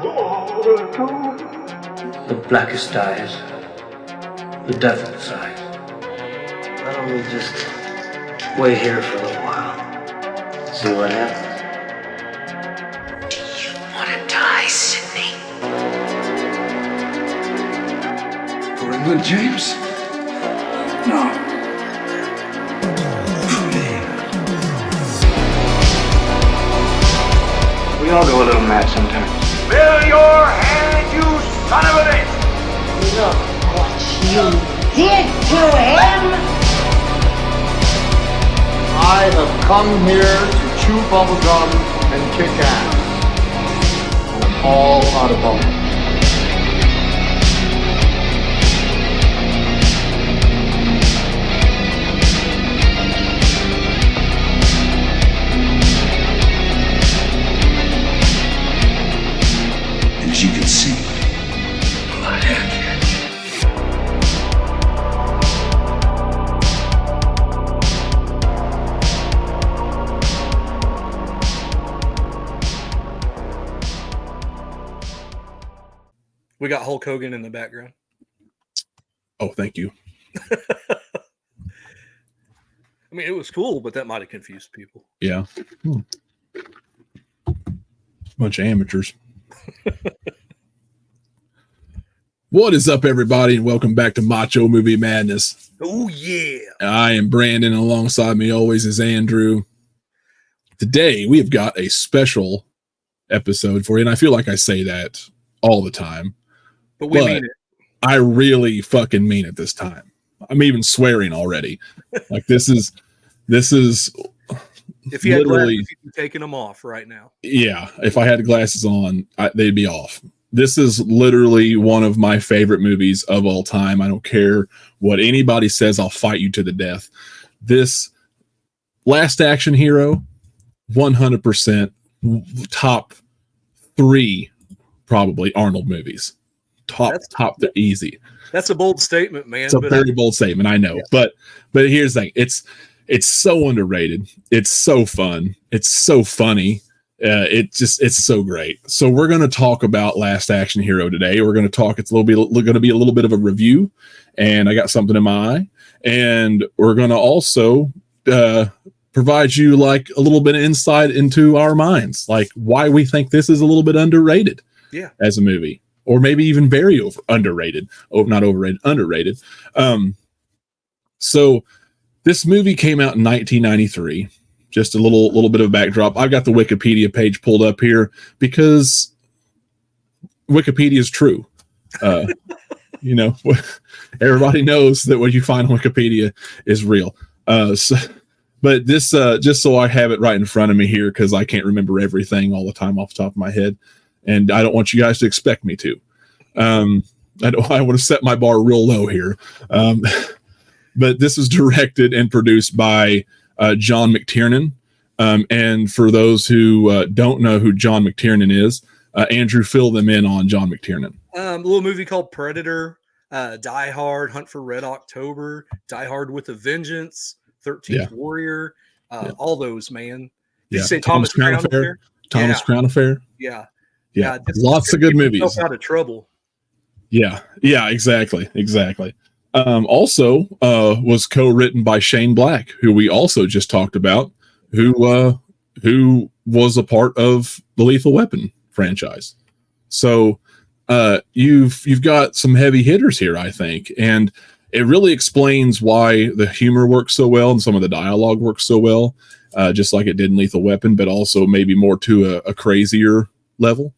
The blackest eyes, the devil's eyes. Why don't we just wait here for a little while? See what happens. Do you want to die, Sydney? For England, James? No. We all go a little mad sometimes. Fill your hand, you son of a bitch! Look what you did to him! I have come here to chew bubblegum and kick ass. And I'm all out of bubblegum. As you can see, I'm not here. We got Hulk Hogan in the background. Oh, thank you. I mean, it was cool, but that might have confused people. Yeah. Bunch of amateurs. What is up, everybody, and welcome back to Macho Movie Madness. Oh, yeah. I am Brandon, and alongside me always is Andrew. Today, we have got a special episode for you, and I feel like I say that all the time. But we mean it. I really fucking mean it this time. I'm even swearing already. Like, this is if you had glasses, you'd be taking them off right now. Yeah, if I had glasses on, they'd be off. This is literally one of my favorite movies of all time. I don't care what anybody says. I'll fight you to the death. This Last Action Hero, 100% top 3 probably Arnold movies. Top, they're easy. That's a bold statement, man. It's a very bold statement, I know. Yeah. But here's the thing. It's so underrated. It's so fun. It's so funny. It's so great. So we're going to talk about Last Action Hero today. We're going to talk. It's going to be a little bit of a review, and I got something in my eye. And we're going to also provide you like a little bit of insight into our minds, like why we think this is a little bit underrated. Yeah, as a movie, or maybe even very underrated. Oh, not overrated, underrated. So this movie came out in 1993. Just a little bit of a backdrop. I've got the Wikipedia page pulled up here because Wikipedia is true. You know, everybody knows that what you find on Wikipedia is real. But this, just so I have it right in front of me here, because I can't remember everything all the time off the top of my head, and I don't want you guys to expect me to. I want to set my bar real low here. But this is directed and produced by John McTiernan. And for those who don't know who John McTiernan is, Andrew, fill them in on John McTiernan. A little movie called Predator, Die Hard, Hunt for Red October, Die Hard with a Vengeance, 13th Warrior, all those, man. Did you say Thomas Crown Affair? Thomas Crown Affair? Yeah. Yeah. Lots of good movies. Out of trouble. Yeah, exactly. Also was co-written by Shane Black, who we also just talked about, who was a part of the Lethal Weapon franchise. So you've got some heavy hitters here, I think, and it really explains why the humor works so well and some of the dialogue works so well, just like it did in Lethal Weapon, but also maybe more to a crazier level.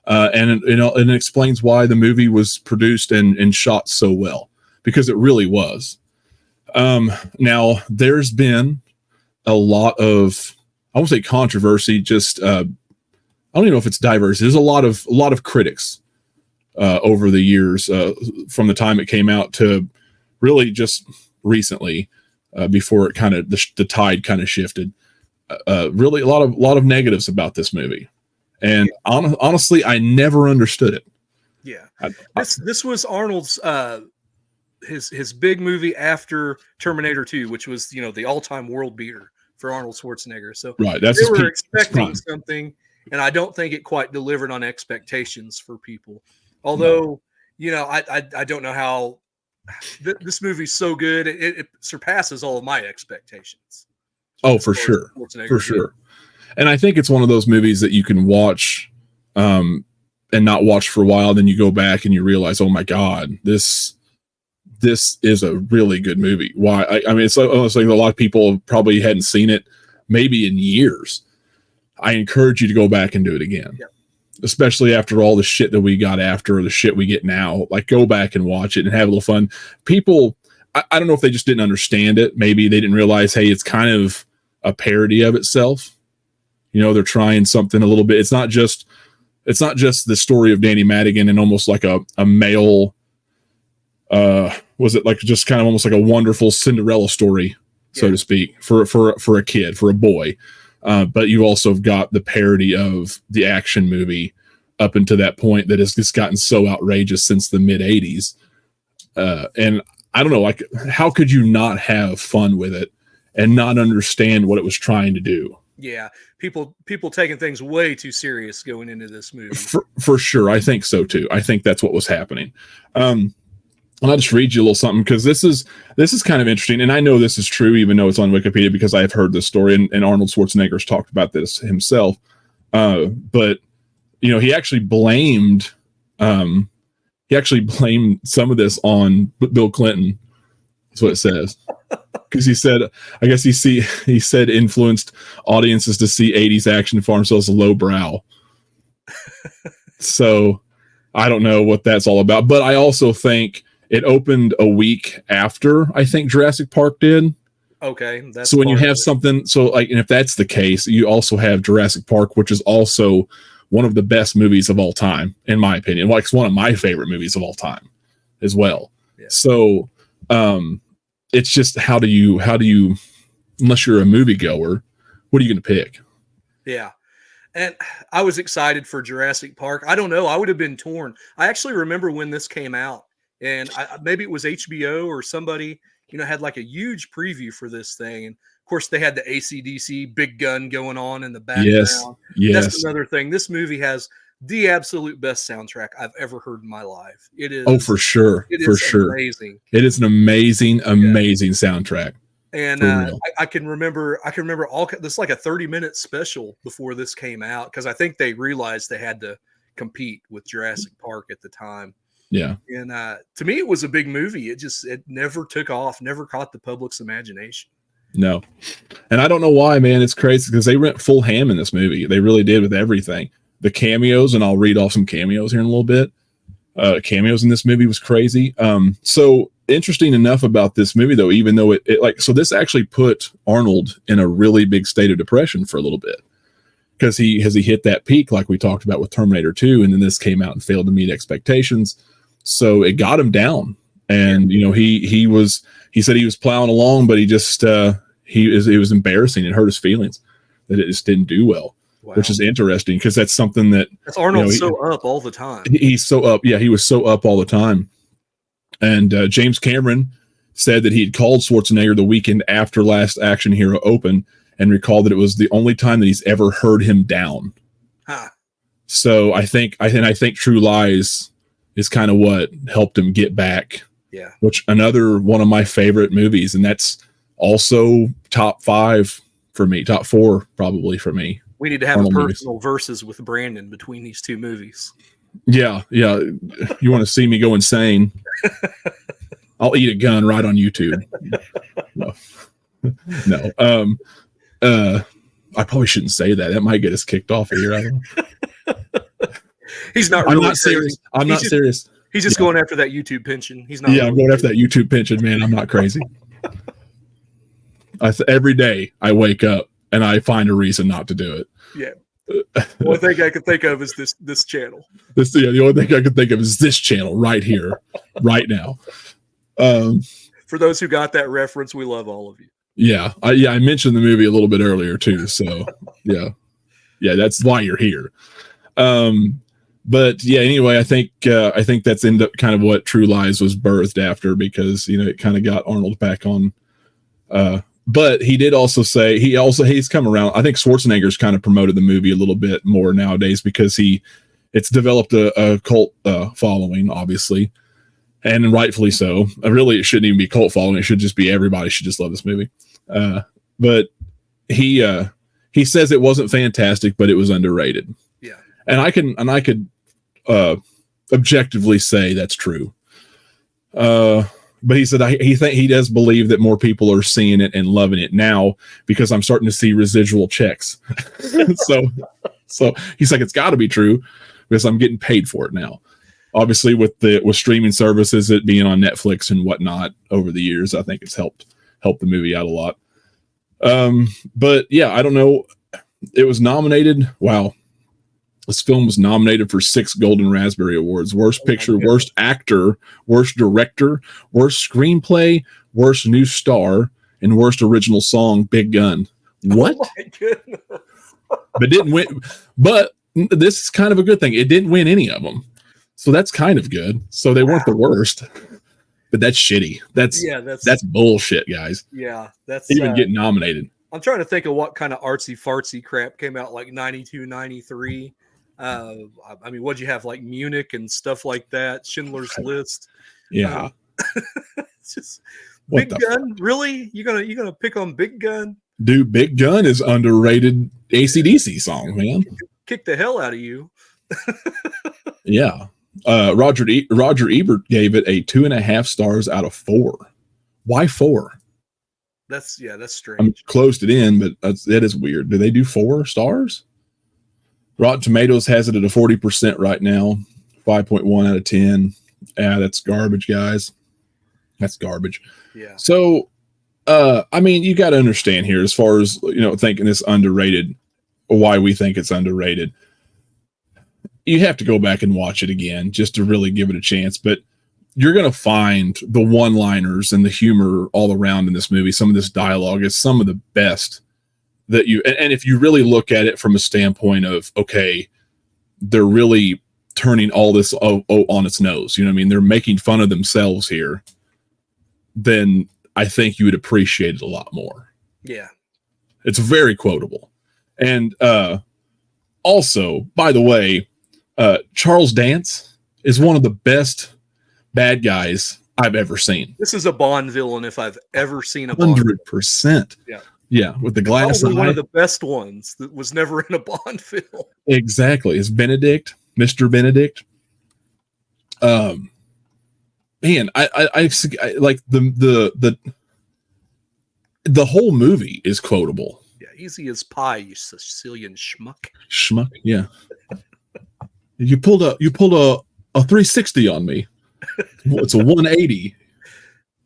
And it explains why the movie was produced and shot so well, because it really was. Now there's been a lot of, I won't say controversy, just I don't even know if it's diverse. There's a lot of critics over the years, from the time it came out to really just recently, before it kind of the tide kind of shifted. Really a lot of negatives about this movie. And honestly, I never understood it. Yeah, this was Arnold's his big movie after Terminator 2, which was the all-time world beater for Arnold Schwarzenegger. So right, that's they were expecting something, and I don't think it quite delivered on expectations for people. Although, I don't know how this movie's so good, it surpasses all of my expectations. Oh, for sure. For sure. And I think it's one of those movies that you can watch and not watch for a while. Then you go back and you realize, oh my God, this is a really good movie. Why? I mean, it's almost like a lot of people probably hadn't seen it maybe in years. I encourage you to go back and do it again. Yep. Especially after all the shit that we got after, or the shit we get now. Like, go back and watch it and have a little fun. People, I don't know if they just didn't understand it. Maybe they didn't realize, hey, it's kind of a parody of itself. They're trying something a little bit. It's not just the story of Danny Madigan and almost like a male, was it like just kind of almost like a wonderful Cinderella story, so to speak, for a kid, for a boy. But you also have got the parody of the action movie up until that point that has just gotten so outrageous since the mid 80s. And I don't know, like, how could you not have fun with it and not understand what it was trying to do? Yeah. People taking things way too serious going into this movie. For sure. I think so too. I think that's what was happening. And I'll just read you a little something, because this is kind of interesting. And I know this is true, even though it's on Wikipedia, because I've heard this story, and Arnold Schwarzenegger's talked about this himself. But he actually blamed some of this on Bill Clinton. That's what it says. Because he said, I guess he said influenced audiences to see 80s action films as lowbrow. So I don't know what that's all about. But I also think it opened a week after I think Jurassic Park did. Okay. So when you have something, and if that's the case, you also have Jurassic Park, which is also one of the best movies of all time, in my opinion. Like, it's one of my favorite movies of all time as well. Yeah. So, it's just, how do you, unless you're a moviegoer, what are you going to pick? Yeah. And I was excited for Jurassic Park. I don't know. I would have been torn. I actually remember when this came out, and maybe it was HBO or somebody, had like a huge preview for this thing. And of course they had the AC/DC big gun going on in the background. Yes. That's another thing. This movie has the absolute best soundtrack I've ever heard in my life. It is. Oh, for sure. It for is sure. Amazing. It is an amazing soundtrack. And I can remember all this, like a 30-minute special before this came out, because I think they realized they had to compete with Jurassic Park at the time. Yeah. And to me, it was a big movie. It never took off, never caught the public's imagination. No. And I don't know why, man. It's crazy, because they went full ham in this movie. They really did, with everything. The cameos, and I'll read off some cameos here in a little bit. Cameos in this movie was crazy. So interesting enough about this movie, though, even though so this actually put Arnold in a really big state of depression for a little bit, because he hit that peak, like we talked about with Terminator 2, and then this came out and failed to meet expectations. So it got him down. And, he said he was plowing along, but he just, it was embarrassing. It hurt his feelings that it just didn't do well. Wow. Which is interesting, because that's something that Arnold's so up all the time. He's so up. Yeah, he was so up all the time. And James Cameron said that he had called Schwarzenegger the weekend after Last Action Hero opened, and recalled that it was the only time that he's ever heard him down. Huh. So I think True Lies is kind of what helped him get back. Yeah. Which, another one of my favorite movies, and that's also top 5 for me, top 4 probably for me. We need to have a personal versus with Brandon between these two movies. Yeah. You want to see me go insane? I'll eat a gun right on YouTube. No. I probably shouldn't say that. That might get us kicked off here. I don't know. He's not. Really I'm not serious. I'm not serious. He's just going after that YouTube pension. He's not. Yeah, I'm going after that YouTube pension, man. I'm not crazy. Every day I wake up and I find a reason not to do it. Yeah. The only thing I can think of is this channel. The only thing I can think of is this channel right here, right now. For those who got that reference, we love all of you. Yeah. I mentioned the movie a little bit earlier too. So yeah, that's why you're here. But yeah, anyway, I think that's ended up kind of what True Lies was birthed after, because, it kind of got Arnold back on But he did also say he's come around. I think Schwarzenegger's kind of promoted the movie a little bit more nowadays because it's developed a cult following, obviously, and rightfully so. Really, it shouldn't even be cult following. It should just be everybody should just love this movie. But he says it wasn't fantastic, but it was underrated. Yeah, and I could objectively say that's true. But he said he does believe that more people are seeing it and loving it now because I'm starting to see residual checks. so he's like, it's got to be true because I'm getting paid for it now. Obviously, with streaming services, it being on Netflix and whatnot over the years, I think it's helped the movie out a lot. But yeah, I don't know. It was nominated. Wow. This film was nominated for 6 Golden Raspberry Awards: Worst Picture, Worst Actor, Worst Director, Worst Screenplay, Worst New Star, and Worst Original Song. Big Gun. What? Oh my goodness. But didn't win. But this is kind of a good thing. It didn't win any of them, so that's kind of good. So they weren't the worst. But that's shitty. That's bullshit, guys. Yeah, that's even getting nominated. I'm trying to think of what kind of artsy fartsy crap came out like 92, 93. I mean, what'd you have, like Munich and stuff like that? Schindler's List. Yeah. It's just Big Gun. Really? You gonna pick on Big Gun? Dude, Big Gun is underrated AC/DC song, man. Kick the hell out of you. Yeah. Roger Ebert gave it a 2.5 stars out of 4. Why 4? That's strange. I closed it in, but that is weird. Do they do 4 stars? Rotten Tomatoes has it at a 40% right now, 5.1 out of 10. Yeah, that's garbage, guys. That's garbage. Yeah. So, I mean, you got to understand here, as far as thinking it's underrated, why we think it's underrated. You have to go back and watch it again just to really give it a chance. But you're going to find the one-liners and the humor all around in this movie. Some of this dialogue is some of the best that and if you really look at it from a standpoint of, okay, they're really turning all this on its nose. You know what I mean? They're making fun of themselves here. Then I think you would appreciate it a lot more. Yeah. It's very quotable. And also, by the way, Charles Dance is one of the best bad guys I've ever seen. This is a Bond villain if I've ever seen a Bond. 100%. Yeah. Yeah, with the glass eye. One of the best ones that was never in a Bond film. Exactly. It's Benedict, Mr. Benedict. Man, I like the whole movie is quotable. Yeah, easy as pie, you Sicilian schmuck. Schmuck, yeah. You pulled a 360 on me. It's a 180.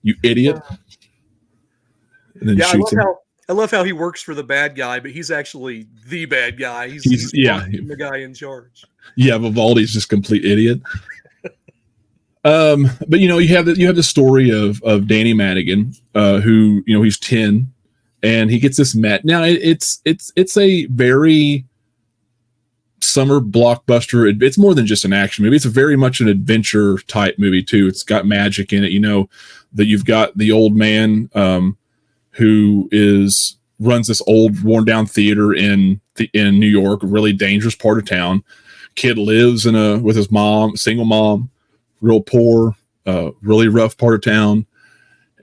You idiot. And then shoots him. I love how he works for the bad guy, but he's actually the bad guy. He's the guy in charge. Yeah, Vivaldi's just complete idiot. But you have the story of Danny Madigan, who he's 10, and he gets this mat. Now it's a very summer blockbuster. It's more than just an action movie. It's a very much an adventure type movie too. It's got magic in it. That you've got the old man who runs this old worn down theater in New York, a really dangerous part of town. Kid lives with his mom, single mom, real poor, really rough part of town.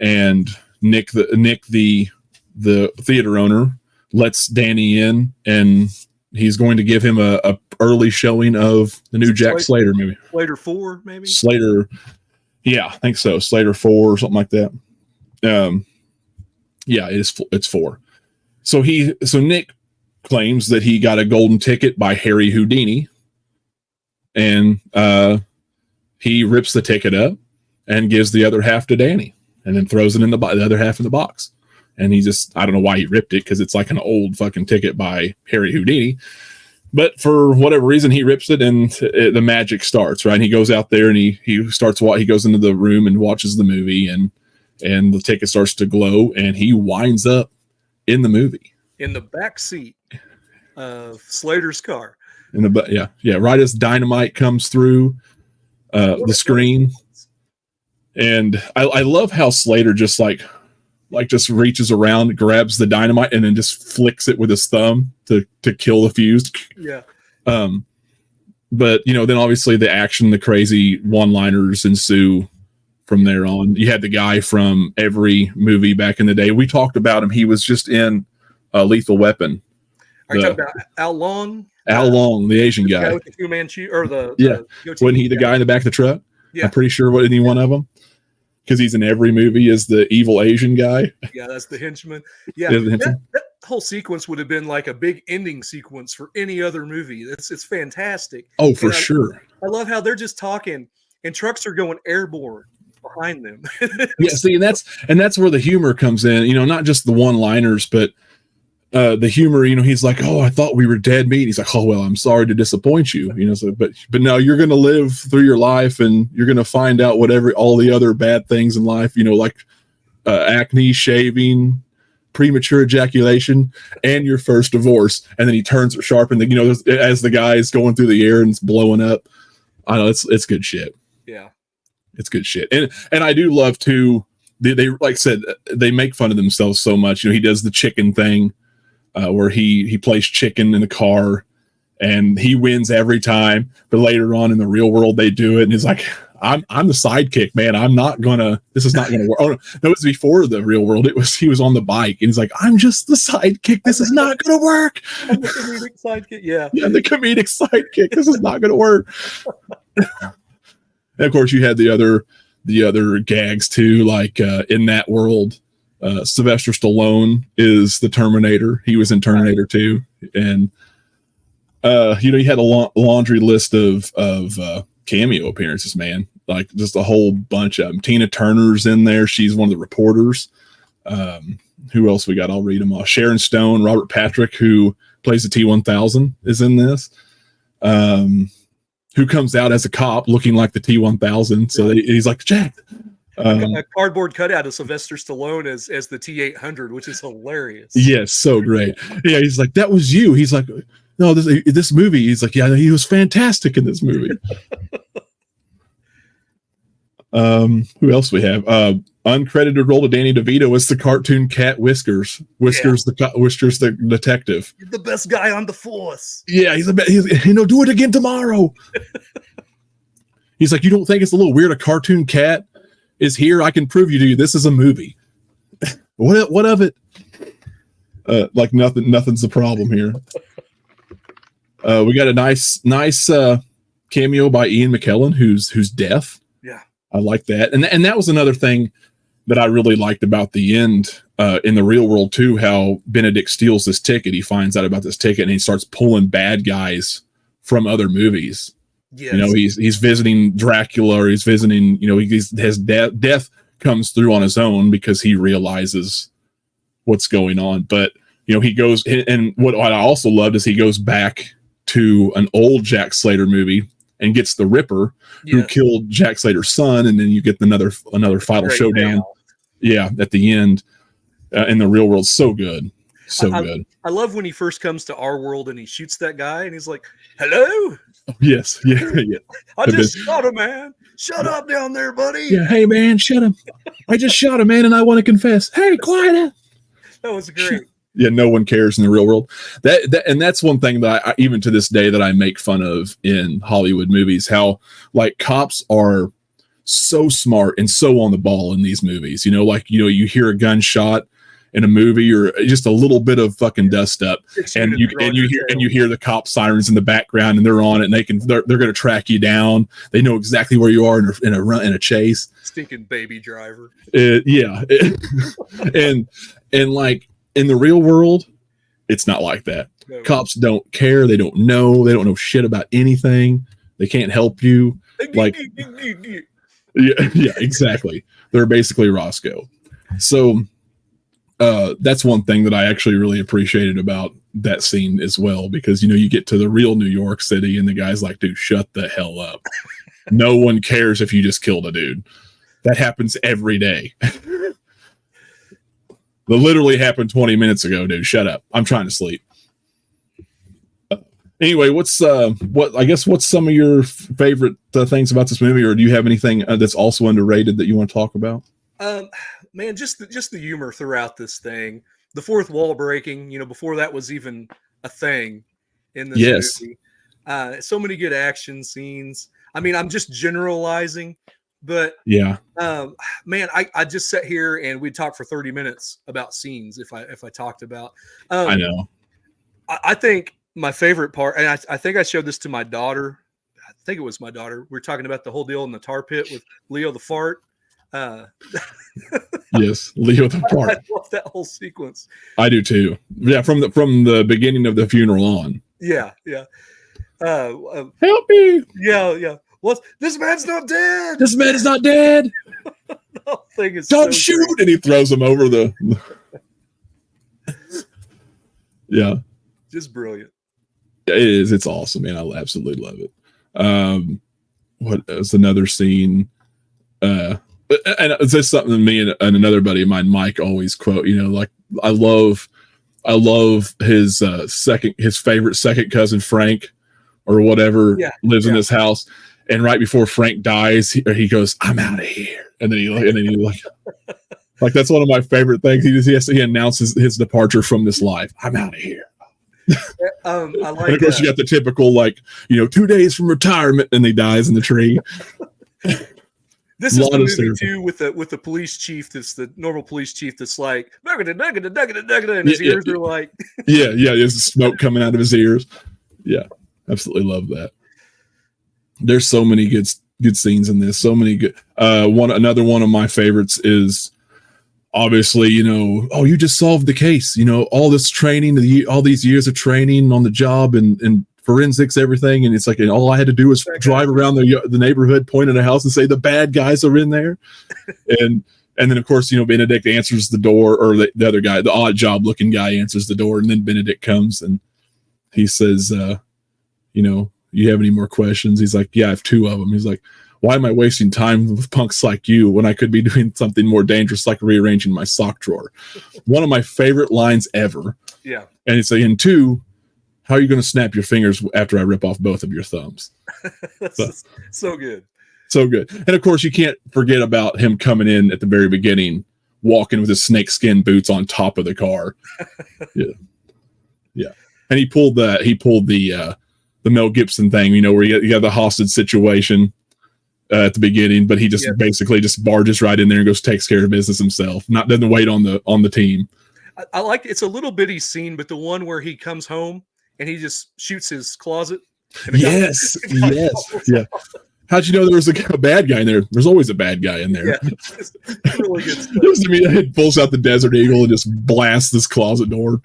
And Nick the theater owner lets Danny in, and he's going to give him a early showing of the new Jack Slater movie. Slater 4, maybe? Slater, yeah, I think so. Slater 4 or something like that. Yeah, it's 4. So Nick claims that he got a golden ticket by Harry Houdini, and he rips the ticket up and gives the other half to Danny, and then throws it in the other half in the box. And I don't know why he ripped it, because it's like an old fucking ticket by Harry Houdini. But for whatever reason, he rips it, and the magic starts, right? And he goes out there and he goes into the room and watches the movie, and the ticket starts to glow, and he winds up in the movie. In the back seat of Slater's car. Yeah. Right as Dynamite comes through the screen. And I love how Slater just like like just reaches around, grabs the dynamite, and then just flicks it with his thumb to kill the fuse. Yeah. But then obviously the action, the crazy one-liners ensue from there on. You had the guy from every movie back in the day. We talked about him. He was just in Lethal Weapon. Are you talking about Al Long? Al Long, the Asian guy. With the Fu Manchu, or the Wasn't he the guy in the back of the truck? Yeah. I'm pretty sure wasn't he one of them? Because he's in every movie as the evil Asian guy. Yeah, that's the henchman. Yeah, that whole sequence would have been like a big ending sequence for any other movie. It's fantastic. Oh, for sure. I love how they're just talking and trucks are going airborne behind them. Yeah, see, and that's where the humor comes in. Not just the one-liners, but the humor. He's like, "Oh, I thought we were dead meat." He's like, "Oh, well, I'm sorry to disappoint you." So, but no, you're going to live through your life, and you're going to find out all the other bad things in life. Like acne, shaving, premature ejaculation, and your first divorce. And then he turns it sharp, and as the guy is going through the air and it's blowing up. I know it's good shit. Yeah, it's good shit. And I do love too. They like I said, they make fun of themselves so much. He does the chicken thing. Where he plays chicken in the car and he wins every time, but later on in the real world they do it and he's like, I'm the sidekick, man. This is not gonna work. Oh no, that was before the real world. He was on the bike and he's like, I'm just the sidekick. This is not gonna work. I'm the comedic sidekick. Yeah, the comedic sidekick. This is not gonna work. And of course you had the other gags too, like in that world. Sylvester Stallone is the Terminator. He was in Terminator 2, and he had a laundry list of cameo appearances, man. Like just a whole bunch of them. Tina Turner's in there. She's one of the reporters. Who else we got? I'll read them all. Sharon Stone, Robert Patrick, who plays the T-1000, is in this. Who comes out as a cop looking like the T-1000. So he's like, Jack. A cardboard cutout of Sylvester Stallone as the T-800, which is hilarious. Yes, so great. Yeah, he's like, that was you. He's like, no, this movie. He's like, yeah, he was fantastic in this movie. Who else we have? Uncredited role to Danny DeVito as the cartoon cat Whiskers. Whiskers the detective. You're the best guy on the force. Yeah, he's do it again tomorrow. He's like, you don't think it's a little weird? A cartoon cat is here. I can prove you to you this is a movie. What of it? Like nothing's the problem here. We got a nice cameo by Ian McKellen, who's deaf. Yeah, I like that, and that was another thing that I really liked about the end in the real world too. How Benedict steals this ticket. He finds out about this ticket and he starts pulling bad guys from other movies. Yes. He's visiting Dracula, or he's visiting, his death comes through on his own because he realizes what's going on. But, he goes, and what I also loved is he goes back to an old Jack Slater movie and gets the Ripper who killed Jack Slater's son. And then you get another final showdown. Yeah. At the end in the real world. So good. So good. I love when he first comes to our world and he shoots that guy and he's like, hello. Yes. Yeah. I just shot a man. Shut up down there, buddy. Yeah. Hey, man, shut him. I just shot a man and I want to confess. Hey, quiet. That was great. Yeah. No one cares in the real world. And that's one thing that I even to this day that I make fun of in Hollywood movies, how like cops are so smart and so on the ball in these movies, you hear a gunshot in a movie or just a little bit of fucking dust up and you hear the cop sirens in the background and they're on it and they're going to track you down. They know exactly where you are in a chase. Stinking baby driver. Yeah. and like in the real world, it's not like that. No. Cops don't care. They don't know shit about anything. They can't help you. Like, yeah, exactly. They're basically Roscoe. So, that's one thing that I actually really appreciated about that scene as well, because you get to the real New York City and the guy's like, dude, shut the hell up. No one cares if you just killed a dude. That happens every day. That literally happened 20 minutes ago, dude. Shut up. I'm trying to sleep. Anyway, what's some of your favorite things about this movie, or do you have anything that's also underrated that you want to talk about? man, just the humor throughout this thing, the fourth wall breaking, before that was even a thing in this Yes. movie. So many good action scenes. I mean, I'm just generalizing, but Yeah. man, I just sat here and we'd talk for 30 minutes about scenes if I talked about. I know. I think my favorite part, and I think I showed this to my daughter. I think it was my daughter. We were talking about the whole deal in the tar pit with Leo the fart. Yes, Leo the fart. I love that whole sequence. I do too. Yeah, from the beginning of the funeral on. Yeah. Help me! Yeah. What? This man's not dead. This man is not dead. The whole thing is Don't so shoot! great. And he throws him over the. Yeah, Just brilliant. it is. It's awesome, man. I absolutely love it. What is another scene? And it's just something that me and another buddy of mine, Mike, always quote. Like I love his his favorite second cousin Frank, or whatever, lives in this house. And right before Frank dies, he goes, "I'm out of here," and then he like that's one of my favorite things. He announces his departure from this life. I'm out of here. I like. And of course, you got the typical 2 days from retirement, and he dies in the tree. This is the movie too with the police chief. That's the normal police chief. That's like and his ears are like. yeah. There's smoke coming out of his ears. Yeah, absolutely love that. There's so many good scenes in this. So many good. Another one of my favorites is obviously, you just solved the case. All this training, all these years of training on the job and forensics, everything, and it's like, and all I had to do was drive around the neighborhood, point at a house, and say the bad guys are in there, and then of course, Benedict answers the door, or the other guy, the odd job looking guy, answers the door, and then Benedict comes and he says, you have any more questions? He's like, yeah, I have 2 of them. He's like, why am I wasting time with punks like you when I could be doing something more dangerous, like rearranging my sock drawer? One of my favorite lines ever. Yeah. And it's saying, 2, how are you going to snap your fingers after I rip off both of your thumbs? So good. So good. And of course, you can't forget about him coming in at the very beginning, walking with his snakeskin boots on top of the car. Yeah. And he pulled the Mel Gibson thing, where you got the hostage situation at the beginning, but he just basically just barges right in there and takes care of business himself. Doesn't wait on the team. I like it's a little bitty scene, but the one where he comes home and he just shoots his closet. Yes. Yeah. How'd you know there was a bad guy in there? There's always a bad guy in there. Yeah, it's really good stuff. He pulls out the Desert Eagle and just blasts this closet door.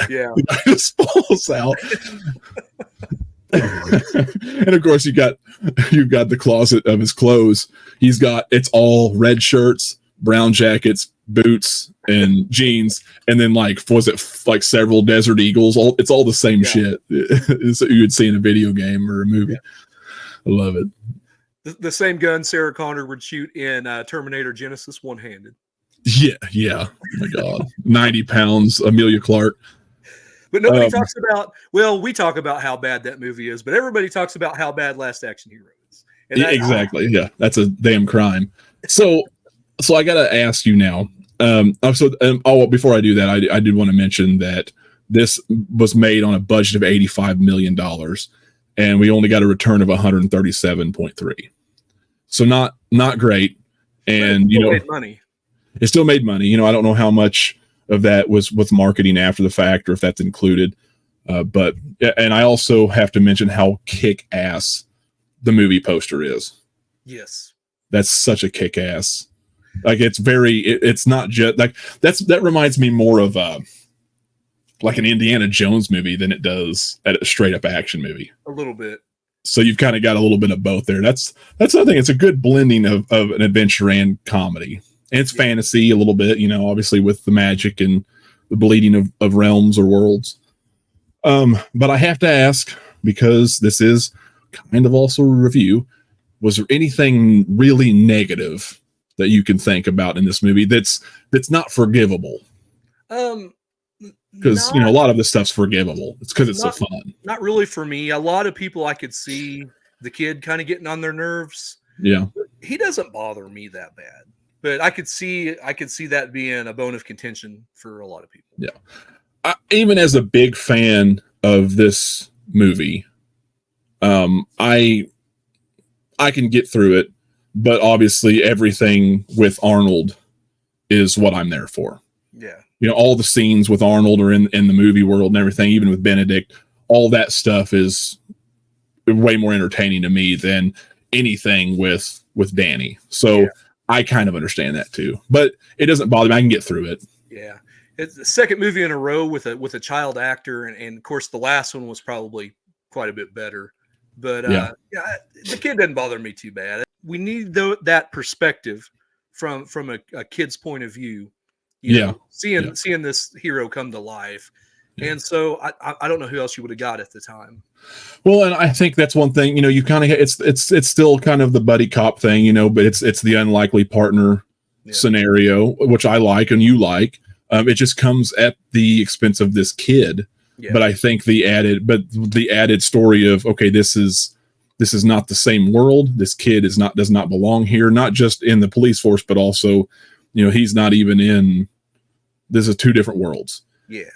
Yeah. It just falls out. And of course, you've got the closet of his clothes. It's all red shirts, brown jackets, boots, and jeans, and then several Desert Eagles. It's all the same shit you would see in a video game or a movie. Yeah. I love it. The same gun Sarah Connor would shoot in Terminator Genesis one-handed. Yeah. Oh my God. 90 pounds, Amelia Clark. But nobody talks about, we talk about how bad that movie is, but everybody talks about how bad Last Action Hero is. And exactly. Yeah. That's a damn crime. So I got to ask you now. Before I do that, I did want to mention that this was made on a budget of $85 million, and we only got a return of 137.3. So not great. And made money. It still made money. I don't know how much of that was with marketing after the fact, or if that's included. But I also have to mention how kick-ass the movie poster is. Yes. That's such a kick-ass. Like it's not just like that reminds me more of like an Indiana Jones movie than it does a straight up action movie. A little bit. So you've kind of got a little bit of both there. That's another thing. It's a good blending of an adventure and comedy. And it's fantasy a little bit, obviously with the magic and the bleeding of realms or worlds. But I have to ask, because this is kind of also a review, was there anything really negative that you can think about in this movie that's not forgivable? Because a lot of this stuff's forgivable. It's because it's so fun. Not really for me. A lot of people I could see the kid kind of getting on their nerves. Yeah. He doesn't bother me that bad. but I could see that being a bone of contention for a lot of people. Yeah. Even as a big fan of this movie, I can get through it, but obviously everything with Arnold is what I'm there for. Yeah. You know, all the scenes with Arnold are in the movie world and everything, even with Benedict, all that stuff is way more entertaining to me than anything with Danny. So yeah. I kind of understand that too, but it doesn't bother me. I can get through it. Yeah. It's the second movie in a row with a child actor. And of course the last one was probably quite a bit better, but yeah, the kid doesn't bother me too bad. We need that perspective from a kid's point of view, you know, seeing this hero come to life. Yeah. And so I don't know who else you would have got at the time. Well, and I think that's one thing, you know, you kind of, it's still kind of the buddy cop thing, you know, but it's the unlikely partner scenario, which I like and you like. It just comes at the expense of this kid. Yeah. But I think the added story of, okay, this is not the same world. This kid does not belong here, not just in the police force, but also, you know, he's not even in, this is two different worlds. Yeah.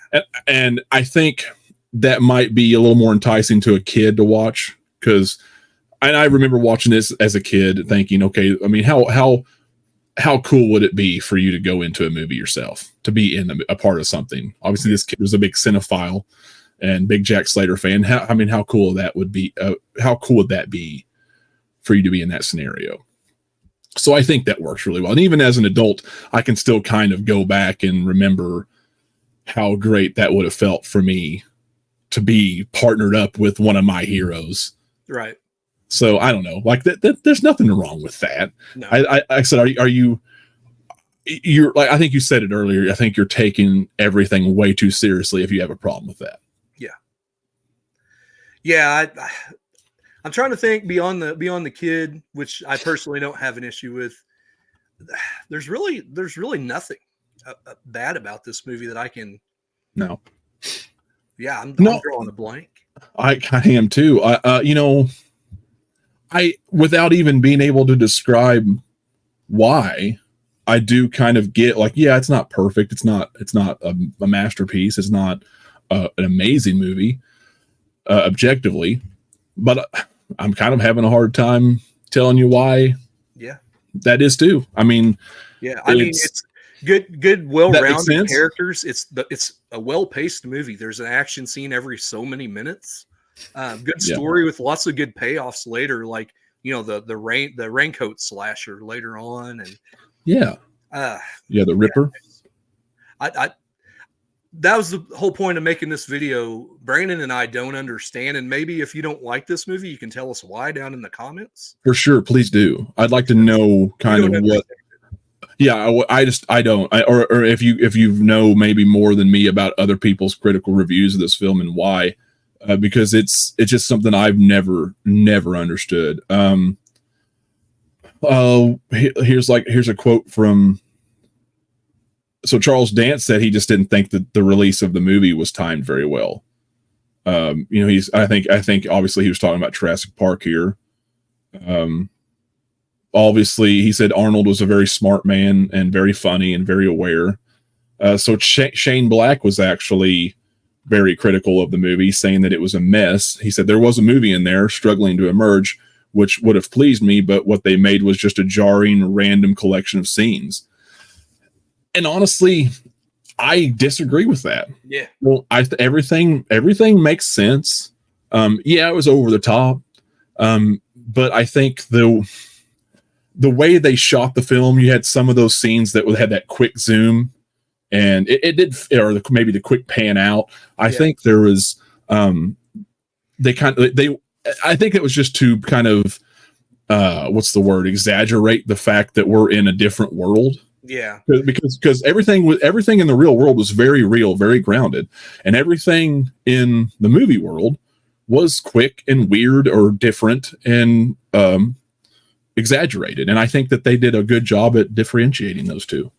And I think that might be a little more enticing to a kid to watch, because I remember watching this as a kid thinking, okay, I mean, how cool would it be for you to go into a movie yourself, to be in a part of something? Obviously, this kid was a big cinephile and big Jack Slater fan. How cool that would be? How cool would that be for you to be in that scenario? So I think that works really well. And even as an adult, I can still kind of go back and remember how great that would have felt for me to be partnered up with one of my heroes. Right. So I don't know, like that there's nothing wrong with that. No. I said, you're like, I think you said it earlier. I think you're taking everything way too seriously if you have a problem with that. Yeah. Yeah. I'm trying to think beyond the kid, which I personally don't have an issue with. There's really nothing bad about this movie that I can. No. Yeah. I'm drawing a blank. I am too. You know, without even being able to describe why, I do kind of get like, yeah, it's not perfect. It's not a masterpiece. It's not an amazing movie, objectively, but I'm kind of having a hard time telling you why. Yeah, that is too. I mean, yeah, I mean, it's good, well-rounded characters. It's a well-paced movie. There's an action scene every so many minutes. Good story with lots of good payoffs later, like, you know, the raincoat slasher later on, and the Ripper. I that was the whole point of making this video. Brandon and I don't understand, and maybe if you don't like this movie, you can tell us why down in the comments. For sure, please do. I'd like to know kind of what. Yeah, I don't. Or if you know maybe more than me about other people's critical reviews of this film and why. Because it's just something I've never understood. Here's a quote from. So Charles Dance said he just didn't think that the release of the movie was timed very well. You know, I think obviously he was talking about Jurassic Park here. Obviously he said Arnold was a very smart man and very funny and very aware. So Shane Black was actually very critical of the movie, saying that it was a mess. He said there was a movie in there struggling to emerge, which would have pleased me, but what they made was just a jarring, random collection of scenes. And honestly, I disagree with that. Yeah. Well, everything makes sense. Yeah, it was over the top. But I think the way they shot the film, you had some of those scenes that had that quick zoom, and it did, or maybe the quick pan out. I think there was, I think it was just to kind of, what's the word? Exaggerate the fact that we're in a different world. Yeah, because everything in the real world was very real, very grounded, and everything in the movie world was quick and weird or different and exaggerated. And I think that they did a good job at differentiating those two.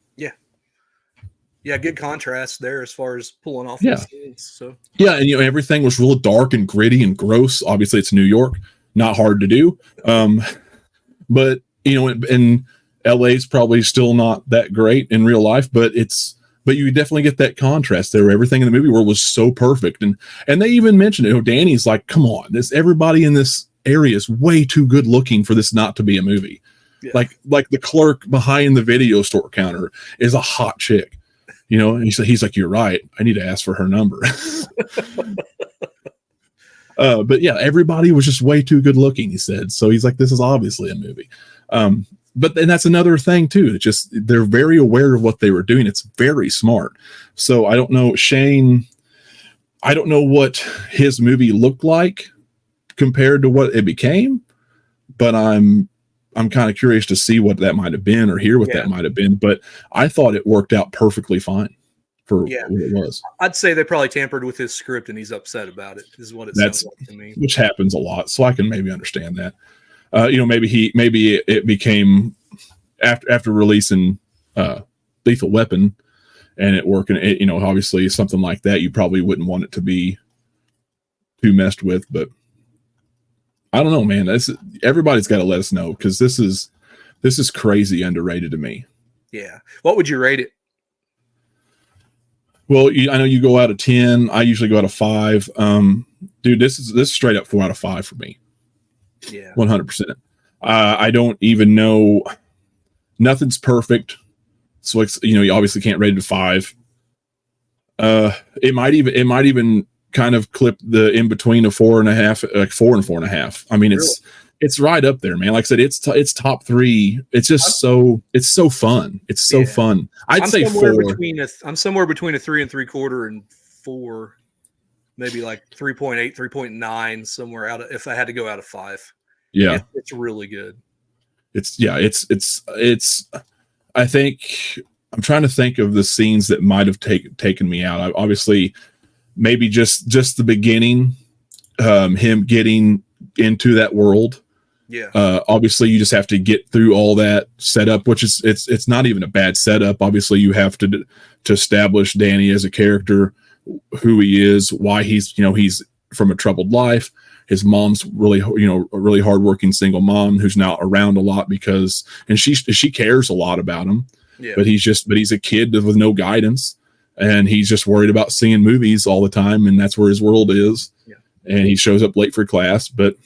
Yeah, good contrast there as far as pulling off these scenes. So and you know, everything was real dark and gritty and gross. Obviously, it's New York, not hard to do. But you know, and LA's probably still not that great in real life, but you definitely get that contrast there. Everything in the movie world was so perfect. And they even mentioned it. Danny's like, come on, everybody in this area is way too good looking for this not to be a movie. Yeah. Like the clerk behind the video store counter is a hot chick, and he's like, you're right. I need to ask for her number. But yeah, everybody was just way too good looking, he said. So he's like, this is obviously a movie. But then that's another thing too. It's just, they're very aware of what they were doing. It's very smart. So I don't know, Shane, I don't know what his movie looked like compared to what it became, but I'm kind of curious to see what that might have been or hear what that might have been. But I thought it worked out perfectly fine for what it was. I'd say they probably tampered with his script and he's upset about it, is what it sounds like to me. Which happens a lot. So I can maybe understand that. Maybe it became after releasing Lethal Weapon and it working, obviously something like that, you probably wouldn't want it to be too messed with, but I don't know, man. Everybody's got to let us know, because this is crazy underrated to me. Yeah. What would you rate it? Well, I know you go out of 10. I usually go out of 5. Dude, this is straight up 4 out of 5 for me. Yeah. 100%. I don't even know. Nothing's perfect. So you obviously can't rate it to 5. It might even kind of clip the in between of 4.5, like 4 and 4.5. I mean, it's right up there, man. Like I said, it's top 3. It's just it's so fun. It's so fun. I'd say 4. I'm somewhere between a 3 3/4 and 4, maybe like 3.8, 3.9, somewhere out of, if I had to go out of 5. Yeah, it's really good. It's I think I'm trying to think of the scenes that might have taken me out. Obviously, maybe just the beginning, him getting into that world. Yeah. Obviously, you just have to get through all that setup, which is it's not even a bad setup. Obviously, you have to establish Danny as a character, who he is, why he's from a troubled life. His mom's really, a really hardworking single mom who's now around a lot and she cares a lot about him. Yeah. But he's a kid with no guidance, and he's just worried about seeing movies all the time, and that's where his world is. Yeah. And he shows up late for class, but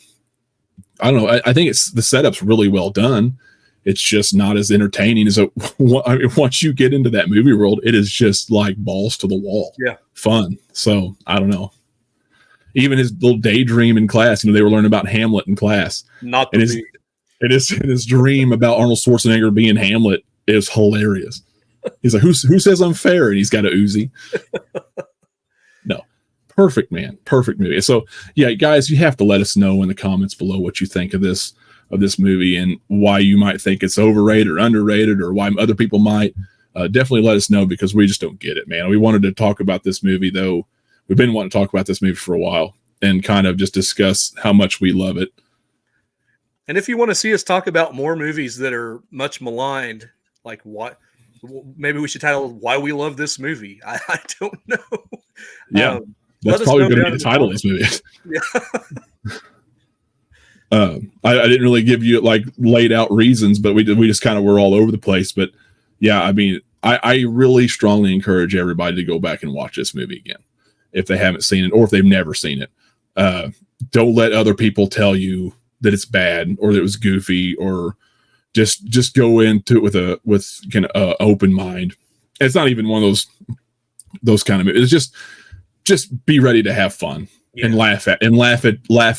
I don't know. I think the setup's really well done. It's just not as entertaining as once you get into that movie world, it is just like balls to the wall. Yeah. Fun. So I don't know. Even his little daydream in class, they were learning about Hamlet in class. His dream about Arnold Schwarzenegger being Hamlet is hilarious. He's like, who says I'm fair? And he's got a Uzi. No. Perfect, man. Perfect movie. So yeah, guys, you have to let us know in the comments below what you think of this movie and why you might think it's overrated or underrated, or why other people might. Definitely let us know, because we just don't get it, man. We wanted to talk about this movie, though. We've been wanting to talk about this movie for a while and kind of just discuss how much we love it. And if you want to see us talk about more movies that are much maligned, like what, maybe we should title Why We Love This Movie. I don't know. Yeah. That's probably going to be the title of this movie. Yeah. I didn't really give you like laid out reasons, but we just kind of were all over the place. But yeah, I mean, I really strongly encourage everybody to go back and watch this movie again if they haven't seen it, or if they've never seen it. Don't let other people tell you that it's bad or that it was goofy, or just go into it with kind of open mind. It's not even one of those kind of movies. It's just be ready to have fun and laugh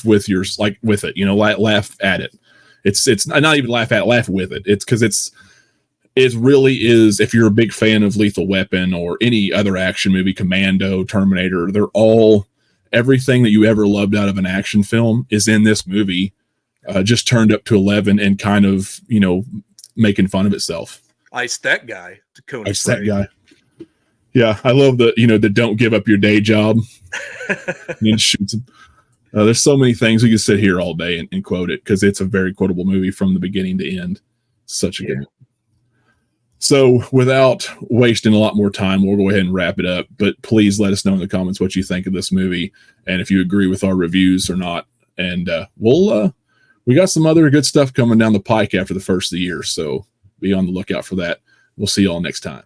with yours, like with it, laugh at it. It's not even laugh at it, laugh with it. It's because it really is. If you're a big fan of Lethal Weapon or any other action movie, Commando, Terminator, they're all, everything that you ever loved out of an action film is in this movie, just turned up to 11 and kind of, making fun of itself. Ice that guy. Ice that guy. Yeah, I love the don't give up your day job. And then shoots him. There's so many things we can sit here all day and quote it, because it's a very quotable movie from the beginning to end. Such a good movie. So without wasting a lot more time, we'll go ahead and wrap it up. But please let us know in the comments what you think of this movie and if you agree with our reviews or not. And we got some other good stuff coming down the pike after the first of the year. So be on the lookout for that. We'll see y'all next time.